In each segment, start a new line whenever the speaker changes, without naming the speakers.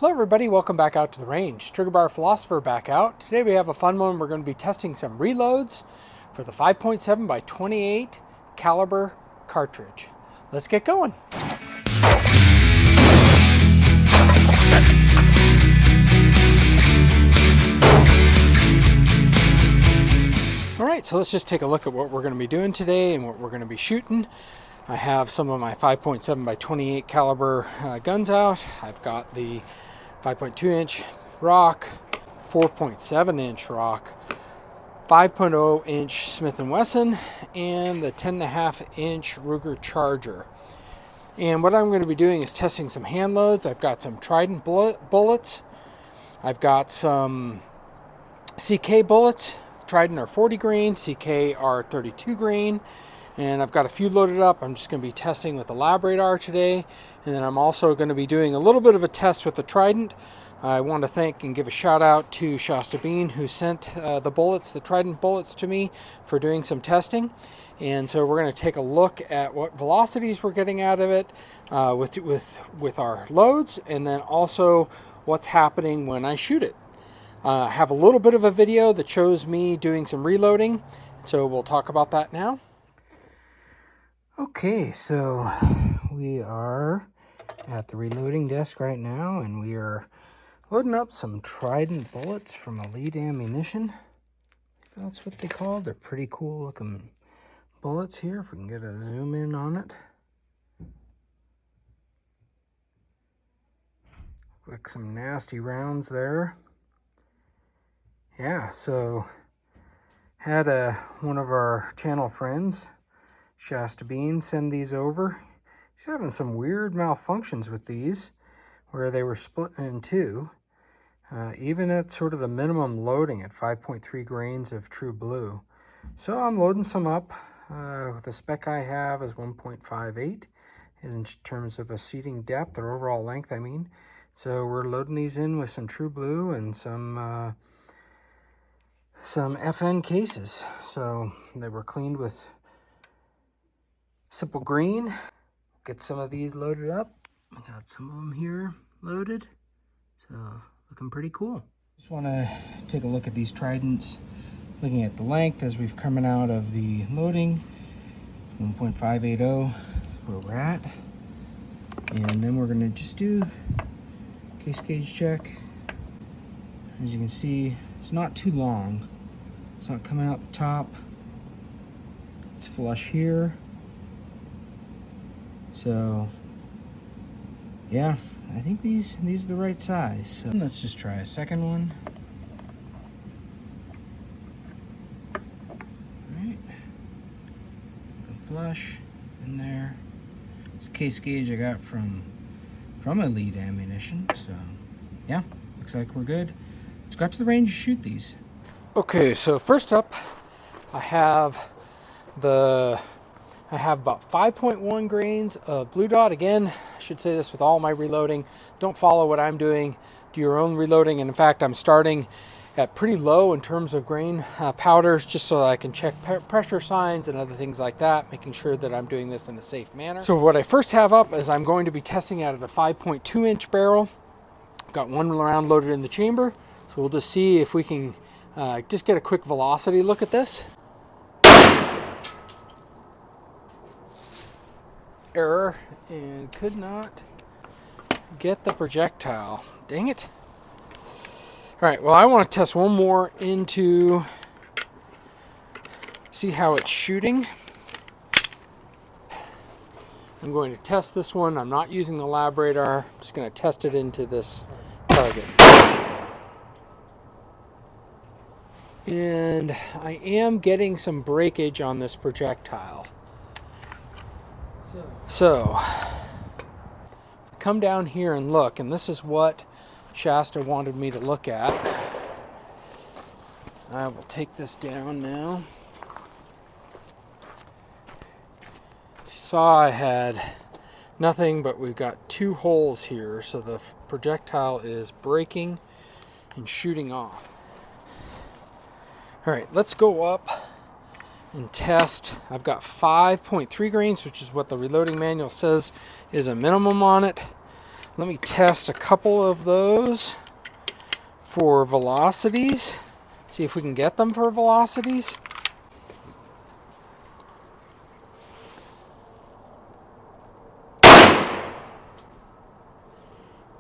Hello everybody, welcome back out to the range. Trigger-Bar Philosopher back out. Today we have a fun one. We're going to be testing some reloads for the 5.7 by 28 caliber cartridge. Let's get going. Alright, so let's just take a look at what we're going to be doing today and what we're going to be shooting. I have some of my 5.7 by 28 caliber guns out. I've got the 5.2 inch rock, 4.7 inch rock, 5.0 inch Smith & Wesson, and the 10.5 inch Ruger Charger. And what I'm going to be doing is testing some hand loads. I've got some Trident bullets. I've got some CK bullets. Trident are 40 grain, CK are 32 grain. And I've got a few loaded up. I'm just going to be testing with the lab radar today. And then I'm also going to be doing a little bit of a test with the Trident. I want to thank and give a shout out to Shasta Bean, who sent the Trident bullets to me for doing some testing. And so we're going to take a look at what velocities we're getting out of it with our loads, and then also what's happening when I shoot it. I have a little bit of a video that shows me doing some reloading, so we'll talk about that now. Okay, so we are at the reloading desk right now, and we are loading up some Trident bullets from Elite Ammunition. That's what they call. They're pretty cool looking bullets here, if we can get a zoom in on it. Look like some nasty rounds there. Yeah, so had one of our channel friends, Shasta Bean, send these over. He's having some weird malfunctions with these where they were split in two, even at sort of the minimum loading at 5.3 grains of true blue. So I'm loading some up. The spec I have is 1.58 in terms of a seating depth or overall length, I mean. So we're loading these in with some true blue and some FN cases. So they were cleaned with simple green. Get some of these loaded up. I got some of them here loaded. So looking pretty cool. Just want to take a look at these Tridents, looking at the length as we've coming out of the loading. 1.580 where we're at. And then we're going to just do case gauge check. As you can see, it's not too long. It's not coming out the top. It's flush here. So yeah, I think these are the right size. So let's just try a second one. All right, looking flush in there. It's a case gauge I got from Elite Ammunition. So yeah, looks like we're good. Let's go out to the range to shoot these. Okay, so first up, I have about 5.1 grains of blue dot. Again, I should say this with all my reloading. Don't follow what I'm doing. Do your own reloading. And in fact, I'm starting at pretty low in terms of grain powders, just so that I can check pressure signs and other things like that, making sure that I'm doing this in a safe manner. So what I first have up is I'm going to be testing out of a 5.2 inch barrel. Got one round loaded in the chamber. So we'll just see if we can just get a quick velocity look at this. Error, and could not get the projectile. Dang it. All right, well, I want to test one more into see how it's shooting. I'm going to test this one. I'm not using the lab radar. I'm just going to test it into this target. And I am getting some breakage on this projectile. So, come down here and look, and this is what Shasta wanted me to look at. I will take this down now. As you saw, I had nothing, but we've got two holes here, so the projectile is breaking and shooting off. All right, let's go up and test. I've got 5.3 grains, which is what the reloading manual says is a minimum on it. Let me test a couple of those for velocities. See if we can get them for velocities.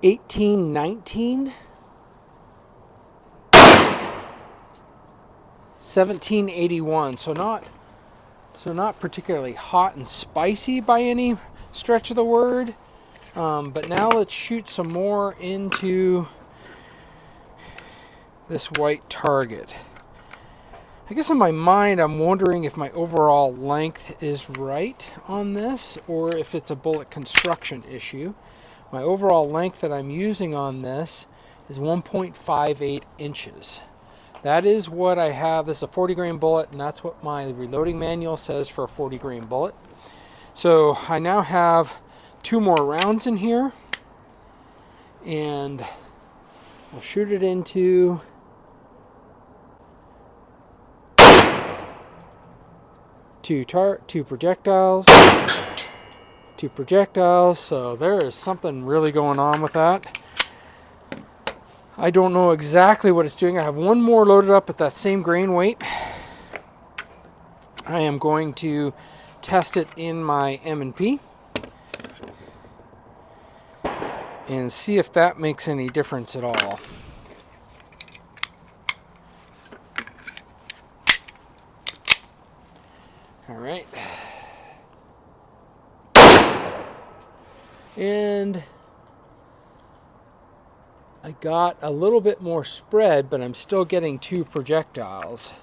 $18.19, 17.81. So not particularly hot and spicy by any stretch of the word. But now let's shoot some more into this white target. I guess in my mind I'm wondering if my overall length is right on this or if it's a bullet construction issue. My overall length that I'm using on this is 1.58 inches. That is what I have. This is a 40 grain bullet, and that's what my reloading manual says for a 40 grain bullet. So I now have 2 more rounds in here, and I'll shoot it into two projectiles. 2 projectiles. So there is something really going on with that. I don't know exactly what it's doing. I have 1 more loaded up at that same grain weight. I am going to test it in my M&P and see if that makes any difference at all. All right. And I got a little bit more spread, but I'm still getting 2 projectiles.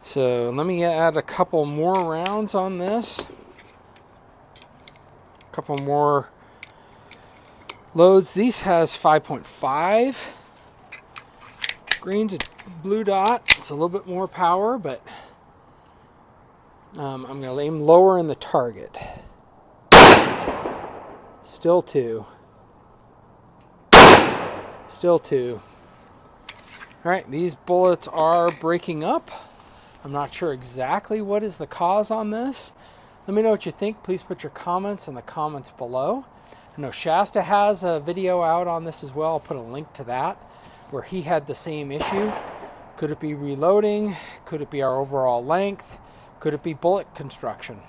So let me add a couple more rounds on this. A couple more loads. These has 5.5 grains of blue dot. It's a little bit more power, but I'm going to aim lower in the target. Still 2. Still 2. All right, these bullets are breaking up. I'm not sure exactly what is the cause on this. Let me know what you think. Please put your comments in the comments below. I know Shasta has a video out on this as well. I'll put a link to that where he had the same issue. Could it be reloading? Could it be our overall length? Could it be bullet construction?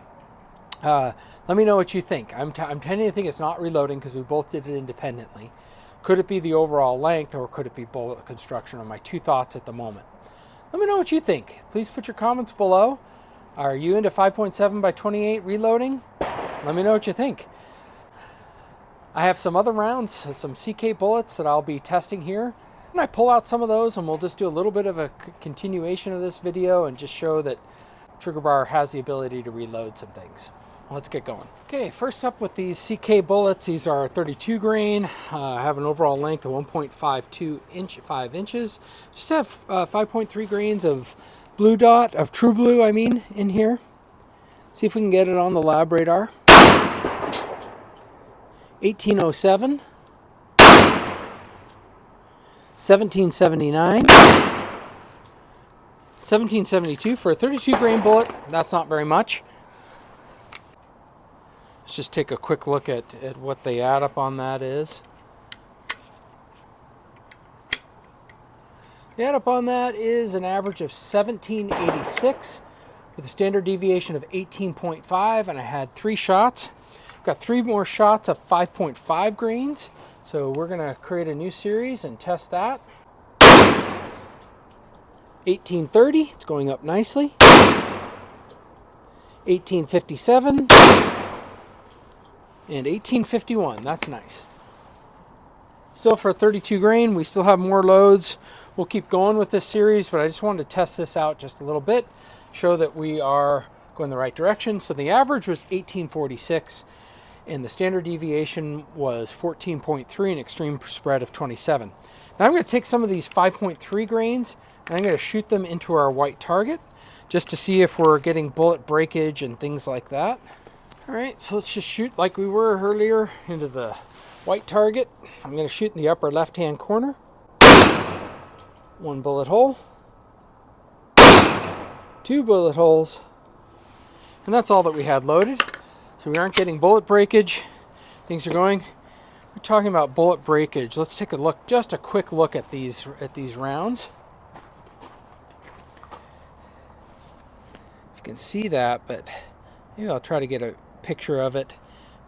Let me know what you think. I'm tending to think it's not reloading because we both did it independently. Could it be the overall length or could it be bullet construction? Are my 2 thoughts at the moment. Let me know what you think. Please put your comments below. Are you into 5.7 by 28 reloading? Let me know what you think. I have some other rounds, some CK bullets that I'll be testing here. And I pull out some of those and we'll just do a little bit of a continuation of this video and just show that Trigger-Bar has the ability to reload some things. Let's get going. Okay, first up with these CK bullets. These are 32 grain. Have an overall length of 1.5 inches. Just have 5.3 grains of blue dot, of true blue, I mean, in here. See if we can get it on the lab radar. 1807. 1779. 1772 for a 32 grain bullet. That's not very much. Let's just take a quick look at what the add up on that is. The add up on that is an average of 1786 with a standard deviation of 18.5, and I had 3 shots. I've got 3 more shots of 5.5 grains, so we're going to create a new series and test that. 1830, it's going up nicely. 1857. And 1851, that's nice. Still for 32 grain, we still have more loads. We'll keep going with this series, but I just wanted to test this out just a little bit, show that we are going the right direction. So the average was 1846, and the standard deviation was 14.3, an extreme spread of 27. Now I'm going to take some of these 5.3 grains, and I'm going to shoot them into our white target, just to see if we're getting bullet breakage and things like that. All right, so let's just shoot like we were earlier into the white target. I'm going to shoot in the upper left-hand corner. 1 bullet hole. 2 bullet holes. And that's all that we had loaded. So we aren't getting bullet breakage. things are going. We're talking about bullet breakage. Let's take a look, just a quick look at these rounds. You can see that, but maybe I'll try to get a picture of it.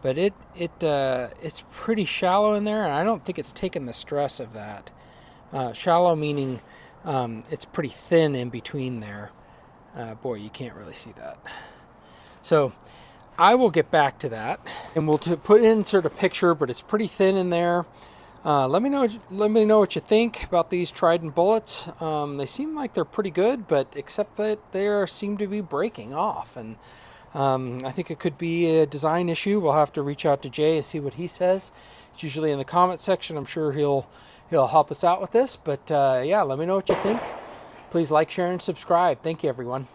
But it's pretty shallow in there, and I don't think it's taken the stress of that. Shallow meaning it's pretty thin in between there. Boy, you can't really see that. So I will get back to that, and we'll insert a picture, but it's pretty thin in there. Let me know what you think about these Trident bullets. They seem like they're pretty good, but except that they seem to be breaking off, and I think it could be a design issue. We'll have to reach out to Jay and see what he says. It's usually in the comment section. I'm sure he'll help us out with this. But yeah, let me know what you think. Please like, share, and subscribe. Thank you, everyone.